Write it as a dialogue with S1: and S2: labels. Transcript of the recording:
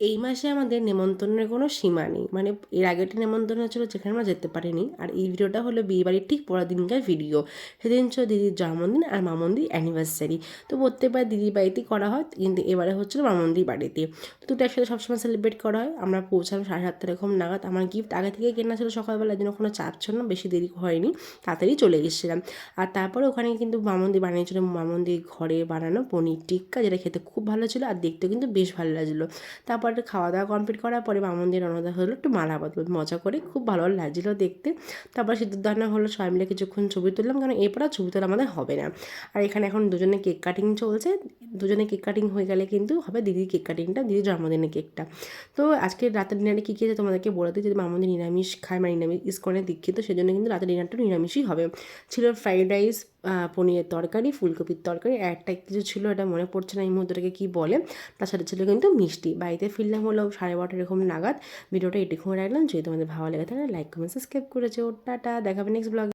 S1: এই মাসে আমাদের নেমন্তন্নের কোনো সীমা নেই, মানে এর আগেরটা নেমন্তন্ন ছিল যেখানে আমরা যেতে পারিনি, আর এই ভিডিওটা হলো বিয়েবাড়ির ঠিক পরের দিনকার ভিডিও। সেদিন ছিল দিদির জন্মদিন আর মামন্দির অ্যানিভার্সারি। তো প্রত্যেকবার দিদির বাড়িতেই করা হয়, কিন্তু এবারে হচ্ছিলো মামন্দির বাড়িতে। তো দুটো একসাথে সবসময় সেলিব্রেট করা হয়। আমরা পৌঁছালাম 7:30 এরকম নাগাদ। আমার গিফট আগে থেকেই কেনা ছিল সকালবেলা, এই জন্য কোনো চাপ ছিল না, বেশি দেরি হয়নি, তাড়াতাড়ি চলে এসেছিলাম। আর তারপরে ওখানে কিন্তু মামন্দি বানিয়েছিল, মামন্দি ঘরে বানানো পনির টিক্কা, যেটা খেতে খুব ভালো ছিল আর দেখতেও কিন্তু বেশ ভালো লাগছিলো। তারপর একটু খাওয়া দাওয়া কমপ্লিট করার পরে মামন্দির রওনা হলো একটু মালা বদল, মজা করে খুব ভালো লাগছিলো দেখতে। তারপর সিঁদুরদান হলো, সবাই মিলে কিছুক্ষণ ছবি তুললাম, কারণ এরপর আর ছবি তোলা আমাদের হবে না। আর এখানে এখন দুজনে কেক কাটিং চলছে, দুজনে কেক কাটিং হয়ে গেলে কিন্তু হবে দিদির কেক কাটিংটা, দিদির জন্মদিনের কেকটা। তো আজকে রাতের ডিনারে কী কী আছে তোমাদেরকে বলে দিই। যদি মামন্দির নিরামিষ খায়, মানে নিরামিষ ইস্কনে দীক্ষিত, সেজন্য কিন্তু রাতের ডিনারটা নিরামিষই হবে। ছিল ফ্রাইড রাইস, পনিরের তরকারি, ফুলকপির তরকারি, আর একটা কিছু ছিল, এটা মনে পড়ছে না এই মুহূর্তটাকে কী বলে। তার সাথে ছিল কিন্তু মিষ্টি। বাড়িতে ফিরলাম হলো 12:30 এরকম নাগাদ। ভিডিওটা এটুকু রাখলাম। যদি তোমাদের ভালো লেগে থাকে লাইক কমেন্ট সাবস্ক্রাইব করেছো। টাটা, দেখাবে নেক্সট ব্লগে।